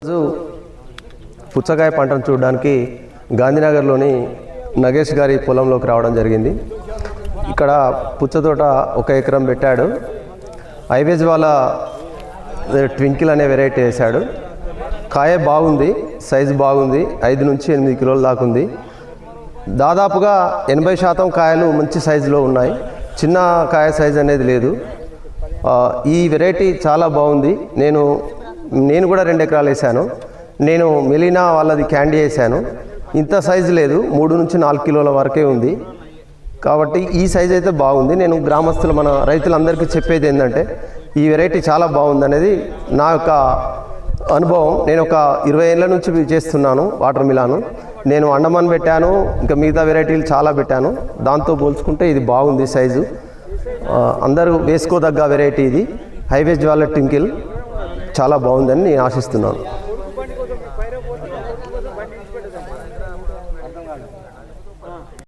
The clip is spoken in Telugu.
రోజు పుచ్చకాయ పంటను చూడడానికి గాంధీనగర్లోని నగేష్ గారి పొలంలోకి రావడం జరిగింది. ఇక్కడ పుచ్చ తోట 1 ఎకరం పెట్టాడు. ఐవేజ్ వాళ్ళ ట్వింకిల్ అనే వెరైటీ వేశాడు. కాయ బాగుంది, సైజు బాగుంది, 5 నుంచి 8 కిలోల దాకా ఉంది. దాదాపుగా 80% కాయలు మంచి సైజులో ఉన్నాయి. చిన్న కాయ సైజు అనేది లేదు. ఈ వెరైటీ చాలా బాగుంది. నేను కూడా 2 ఎకరాలు వేసాను. నేను మెలీనా వాళ్ళది క్యాండీ వేసాను. ఇంత సైజు లేదు, 3 నుంచి 4 కిలోల వరకే ఉంది. కాబట్టి ఈ సైజు అయితే బాగుంది. నేను గ్రామస్తులు మన రైతులందరికీ చెప్పేది ఏంటంటే ఈ వెరైటీ చాలా బాగుంది అనేది నా యొక్క అనుభవం. నేను ఒక 20 ఏళ్ళ నుంచి చేస్తున్నాను వాటర్ మిలాను. నేను అండమాన్ పెట్టాను, ఇంకా మిగతా వెరైటీలు చాలా పెట్టాను. దాంతో పోల్చుకుంటే ఇది బాగుంది సైజు. అందరూ వేసుకోదగ్గ వెరైటీ ఇది. హైవేజ్ వాళ్ళ ట్వింకిల్ చాలా బాగుందని నేను ఆశిస్తున్నాను.